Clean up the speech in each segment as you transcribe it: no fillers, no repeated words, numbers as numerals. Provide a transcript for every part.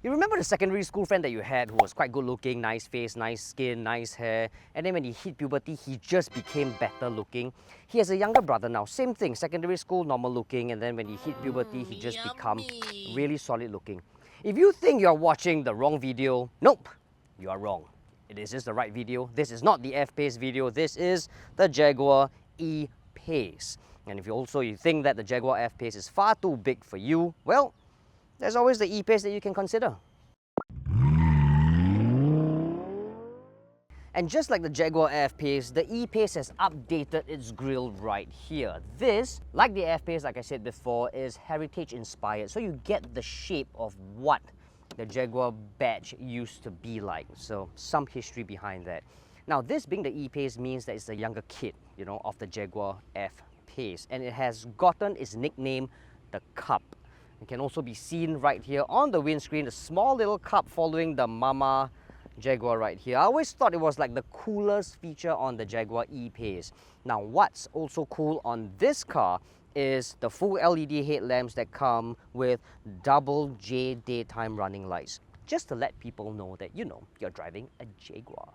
You remember the secondary school friend that you had who was quite good looking, nice face, nice skin, nice hair, and then when he hit puberty, he just became better looking. He has a younger brother now, same thing, secondary school, normal looking, and then when he hit puberty, he just become really solid looking. If you think you're watching the wrong video, nope, you are wrong. This is the right video. This is not the F-PACE video. This is the Jaguar E-PACE. And if you think that the Jaguar F-PACE is far too big for you, well, there's always the E-PACE that you can consider. And just like the Jaguar F-PACE, the E-PACE has updated its grille right here. This, like the F-PACE, like I said before, is heritage inspired. So you get the shape of what the Jaguar badge used to be like. So some history behind that. Now this being the E-PACE means that it's the younger kid, you know, of the Jaguar F-PACE. And it has gotten its nickname, the Cup. It can also be seen right here on the windscreen, the small little cup following the Mama Jaguar right here. I always thought it was like the coolest feature on the Jaguar E-PACE. Now what's also cool on this car is the full LED headlamps that come with double J daytime running lights, just to let people know that, you know, you're driving a Jaguar.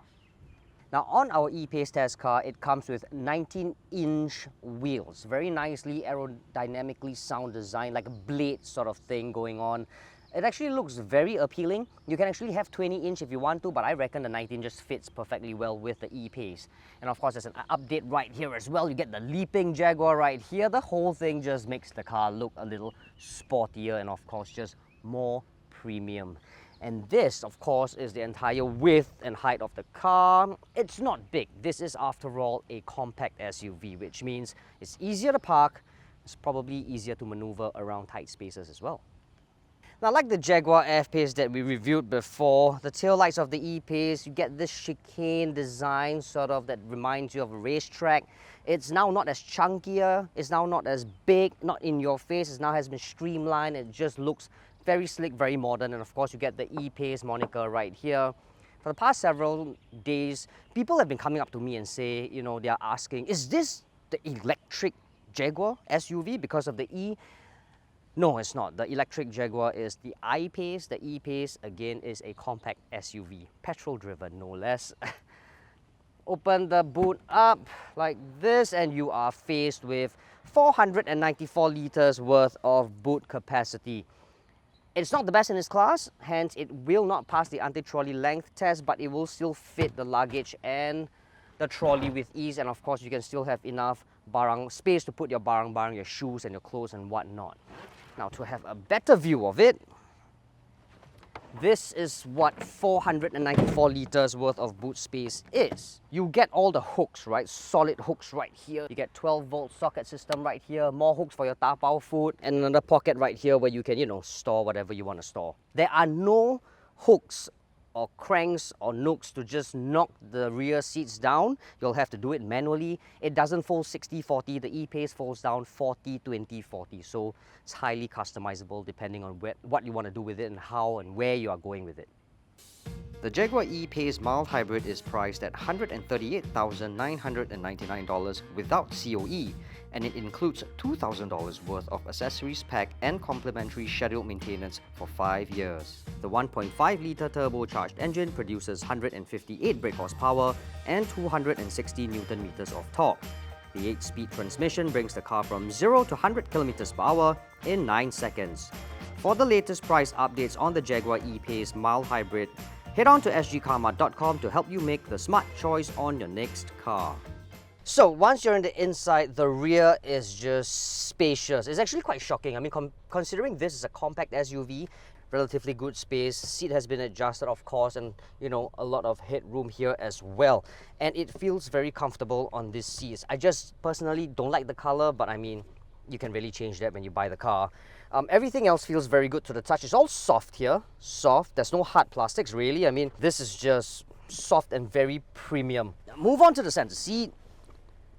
Now on our E-PACE test car, it comes with 19-inch wheels, very nicely aerodynamically sound design, like a blade sort of thing going on. It actually looks very appealing. You can actually have 20-inch if you want to, but I reckon the 19 just fits perfectly well with the E-PACE. And of course, there's an update right here as well. You get the leaping Jaguar right here. The whole thing just makes the car look a little sportier and of course just more premium. And this, of course, is the entire width and height of the car. It's not big. This is, after all, a compact SUV, which means it's easier to park. It's probably easier to maneuver around tight spaces as well. Now, like the Jaguar F-PACE that we reviewed before, the taillights of the E-PACE, you get this chicane design sort of that reminds you of a racetrack. It's now not as chunkier, it's now not as big, not in your face, it now has been streamlined, it just looks very slick, very modern, and of course you get the E-PACE moniker right here. For the past several days, people have been coming up to me and say, you know, they are asking, is this the electric Jaguar SUV because of the E? No, it's not. The electric Jaguar is the I-PACE. The E-PACE, again, is a compact SUV, petrol-driven, no less. Open the boot up like this, and you are faced with 494 liters worth of boot capacity. It's not the best in its class, hence it will not pass the anti-trolley length test, but it will still fit the luggage and the trolley with ease, and of course you can still have enough space to put your barang, your shoes and your clothes and whatnot. Now, to have a better view of it, this is what 494 liters worth of boot space is. You get all the hooks, right? Solid hooks right here. You get 12-volt socket system right here, more hooks for your tapao food, and another pocket right here where you can, you know, store whatever you want to store. There are no hooks or cranks or nooks to just knock the rear seats down. You'll have to do it manually. It doesn't fold 60-40. The E-PACE folds down 40-20-40. So it's highly customizable depending on what you want to do with it and how and where you are going with it. The Jaguar E-PACE mild hybrid is priced at $138,999 without COE, and it includes $2,000 worth of accessories pack and complimentary scheduled maintenance for 5 years. The 1.5-litre turbocharged engine produces 158 brake horsepower and 260 Nm of torque. The 8-speed transmission brings the car from 0 to 100 km per hour in 9 seconds. For the latest price updates on the Jaguar E-PACE mild hybrid, head on to sgCarMart.com to help you make the smart choice on your next car. So once you're in the inside, the rear is just spacious. It's actually quite shocking. I mean, considering this is a compact SUV, relatively good space, seat has been adjusted of course, and you know, a lot of headroom here as well. And it feels very comfortable on these seats. I just personally don't like the color, but I mean, you can really change that when you buy the car. Everything else feels very good to the touch. It's all soft here, soft. There's no hard plastics really. I mean, this is just soft and very premium. Move on to the center seat.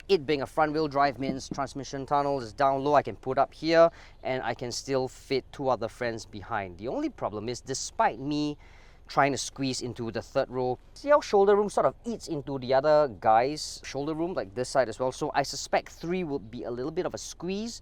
It being a front-wheel drive means transmission tunnel is down low. I can put up here and I can still fit 2 other friends behind. The only problem is, despite me trying to squeeze into the third row, see how shoulder room sort of eats into the other guy's shoulder room, like this side as well. So I suspect 3 would be a little bit of a squeeze.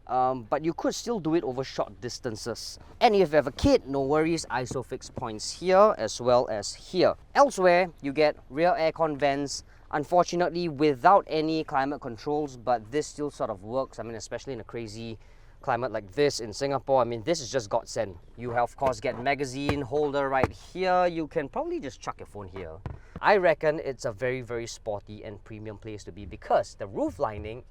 but you could still do it over short distances. And if you have a kid, no worries, ISOFIX points here as well as here. Elsewhere, you get rear aircon vents, unfortunately without any climate controls, but this still sort of works. I mean, especially in a crazy climate like this in Singapore, I mean, this is just godsend. You have, of course, get magazine holder right here. You can probably just chuck your phone here. I reckon it's a very, very sporty and premium place to be because the roof lining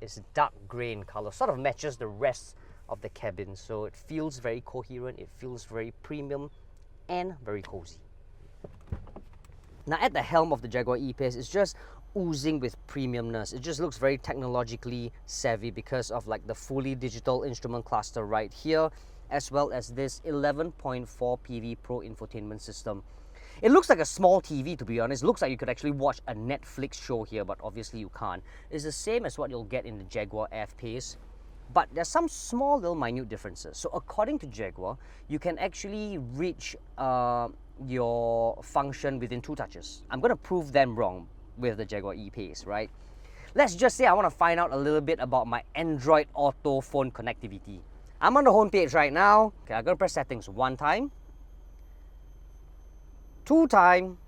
is dark grey in color, sort of matches the rest of the cabin. So it feels very coherent, it feels very premium and very cozy. Now at the helm of the Jaguar E-PACE, it's just oozing with premiumness. It just looks very technologically savvy because of like the fully digital instrument cluster right here, as well as this 11.4 PV Pro infotainment system. It looks like a small TV, to be honest. It looks like you could actually watch a Netflix show here, but obviously you can't. It's the same as what you'll get in the Jaguar F-PACE, but there's some small little minute differences. So according to Jaguar, you can actually reach your function within 2 touches. I'm going to prove them wrong with the Jaguar E-PACE, right? Let's just say I want to find out a little bit about my Android Auto phone connectivity. I'm on the home page right now. Okay, I'm going to press settings 1 time, 2 time,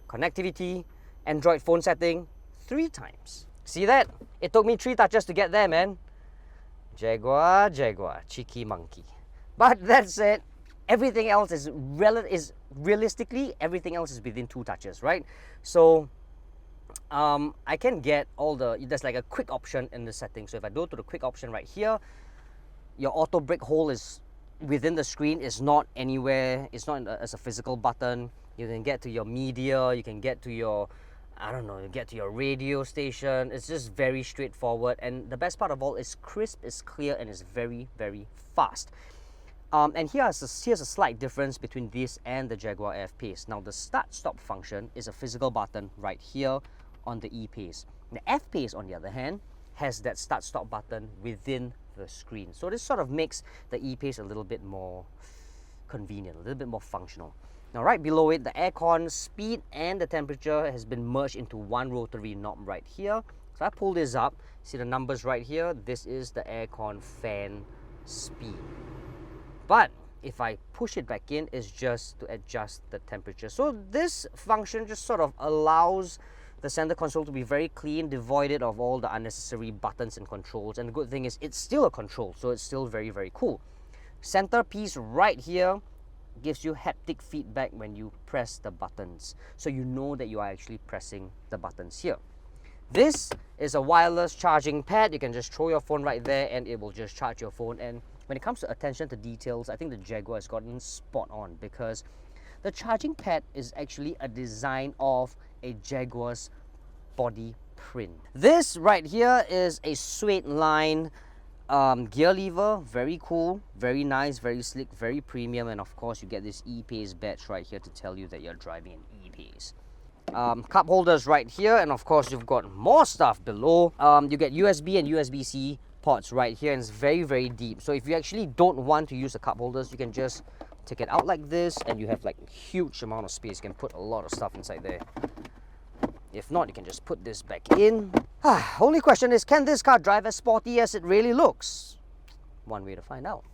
connectivity, Android phone setting 3 times. See that? It took me 3 touches to get there, man. Jaguar, cheeky monkey. But that's it. Everything else is realistically, everything else is within 2 touches, right? So I can get all there's like a quick option in the settings. So if I go to the quick option right here, your auto brake hole is within the screen, is not anywhere, it's not as a physical button. You can get to your media, you can get to your, I don't know, you get to your radio station. It's just very straightforward, and the best part of all is crisp, it's clear, and it's very, very fast. And here's a slight difference between this and the Jaguar F-PACE. Now the start-stop function is a physical button right here on the E-PACE. The F-PACE, on the other hand, has that start-stop button within the screen. So this sort of makes the E-PACE a little bit more convenient, a little bit more functional. Now right below it, the aircon speed and the temperature has been merged into one rotary knob right here. So I pull this up, see the numbers right here, this is the aircon fan speed. But if I push it back in, it's just to adjust the temperature. So this function just sort of allows the center console to be very clean, devoided of all the unnecessary buttons and controls. And the good thing is it's still a control, so it's still very, very cool. Centerpiece right here gives you haptic feedback when you press the buttons, so you know that you are actually pressing the buttons here. This is a wireless charging pad. You can just throw your phone right there and it will just charge your phone. And when it comes to attention to details, I think the Jaguar has gotten spot on, because the charging pad is actually a design of a Jaguar's body print. This right here is a suede line gear lever, very cool, very nice, very slick, very premium, and of course you get this E-PACE badge right here to tell you that you're driving an E-PACE. Cup holders right here, and of course you've got more stuff below. You get USB and USB-C ports right here, and it's very, very deep. So if you actually don't want to use the cup holders, you can just take it out like this and you have like a huge amount of space. You can put a lot of stuff inside there. If not, you can just put this back in. Only question is, can this car drive as sporty as it really looks? One way to find out.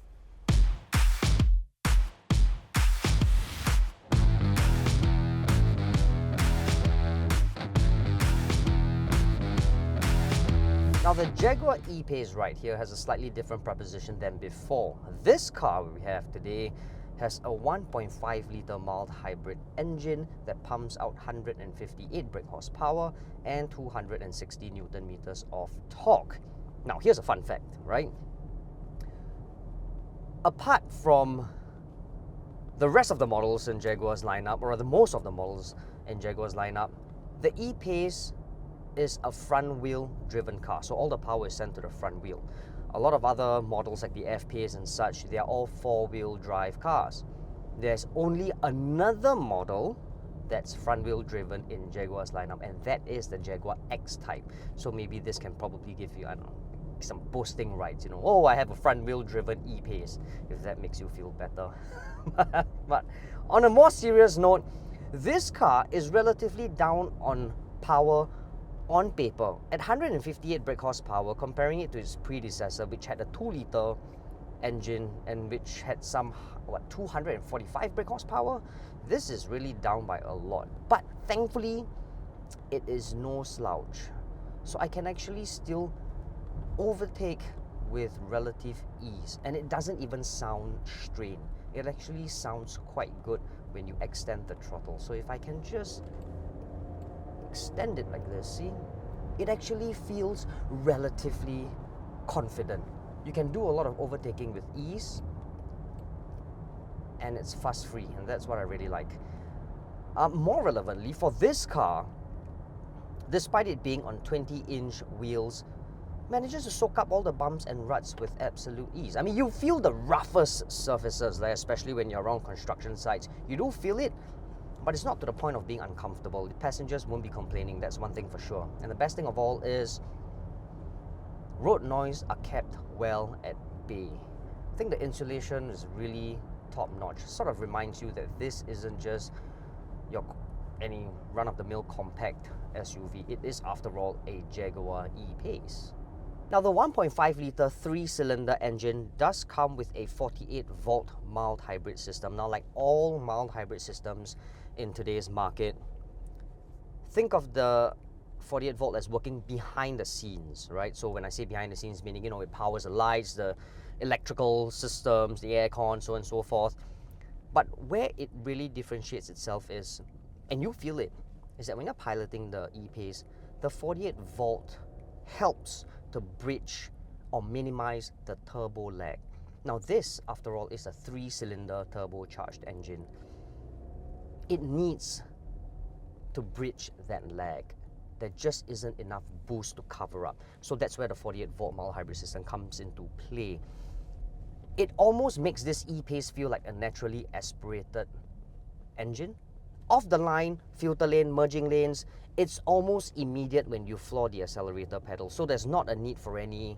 Now the Jaguar E-PACE right here has a slightly different proposition than before. This car we have today has a 1.5 litre mild hybrid engine that pumps out 158 brake horsepower and 260 Newton meters of torque. Now here's a fun fact, right? Apart from the rest of the models in Jaguar's lineup, or rather most of the models in Jaguar's lineup, the E-PACE is a front-wheel driven car, so all the power is sent to the front wheel. A lot of other models like the F-PACE and such, they are all four-wheel drive cars. There's only another model that's front-wheel driven in Jaguar's lineup, and that is the Jaguar X-Type. So maybe this can probably give you, I don't know, some boasting rights, you know, oh, I have a front-wheel driven E-PACE, if that makes you feel better. But on a more serious note, this car is relatively down on power on paper, at 158 brake horsepower, comparing it to its predecessor, which had a 2-liter engine and which had some, 245 brake horsepower, this is really down by a lot. But thankfully, it is no slouch. So I can actually still overtake with relative ease, and it doesn't even sound strained. It actually sounds quite good when you extend the throttle. So if I can just extend it like this, see, it actually feels relatively confident. You can do a lot of overtaking with ease, and it's fuss-free, and that's what I really like. More relevantly, for this car, despite it being on 20-inch wheels, manages to soak up all the bumps and ruts with absolute ease. I mean, you feel the roughest surfaces there, especially when you're around construction sites. You do feel it, but it's not to the point of being uncomfortable. The passengers won't be complaining, that's one thing for sure. And the best thing of all is road noise are kept well at bay. I think the insulation is really top-notch. Sort of reminds you that this isn't just any run-of-the-mill compact SUV. It is, after all, a Jaguar E-PACE. Now, the 1.5-litre 3-cylinder engine does come with a 48-volt mild hybrid system. Now, like all mild hybrid systems in today's market, think of the 48-volt as working behind the scenes, right? So when I say behind the scenes, meaning, you know, it powers the lights, the electrical systems, the aircon, so on and so forth. But where it really differentiates itself is, and you feel it, is that when you're piloting the E-PACE, the 48-volt helps to bridge or minimize the turbo lag. Now this, after all, is a 3-cylinder turbocharged engine. It needs to bridge that lag. There just isn't enough boost to cover up. So that's where the 48-volt mild hybrid system comes into play. It almost makes this E-PACE feel like a naturally aspirated engine. Off the line, filter lane, merging lanes, it's almost immediate when you floor the accelerator pedal. So there's not a need for any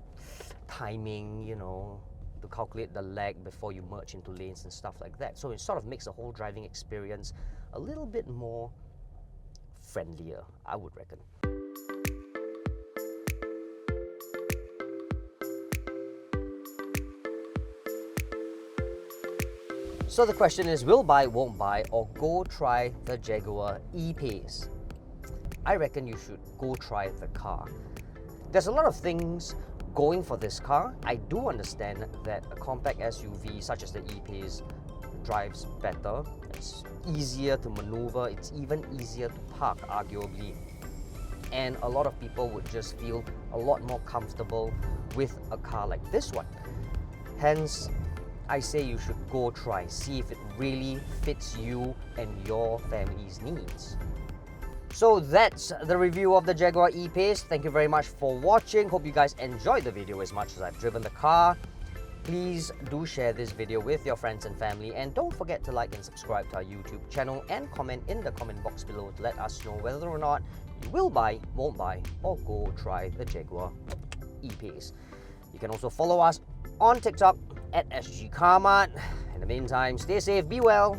timing, you know, to calculate the lag before you merge into lanes and stuff like that. So it sort of makes the whole driving experience a little bit more friendlier, I would reckon. So the question is, will buy, won't buy, or go try the Jaguar E-PACE? I reckon you should go try the car. There's a lot of things going for this car. I do understand that a compact SUV such as the E-PACE drives better. It's easier to maneuver. It's even easier to park, arguably. And a lot of people would just feel a lot more comfortable with a car like this one. Hence, I say you should go try, see if it really fits you and your family's needs. So that's the review of the Jaguar E-PACE. Thank you very much for watching. Hope you guys enjoyed the video as much as I've driven the car. Please do share this video with your friends and family, and don't forget to like and subscribe to our YouTube channel and comment in the comment box below to let us know whether or not you will buy, won't buy, or go try the Jaguar E-PACE. You can also follow us on TikTok at sgCarMart. In the meantime, stay safe, be well,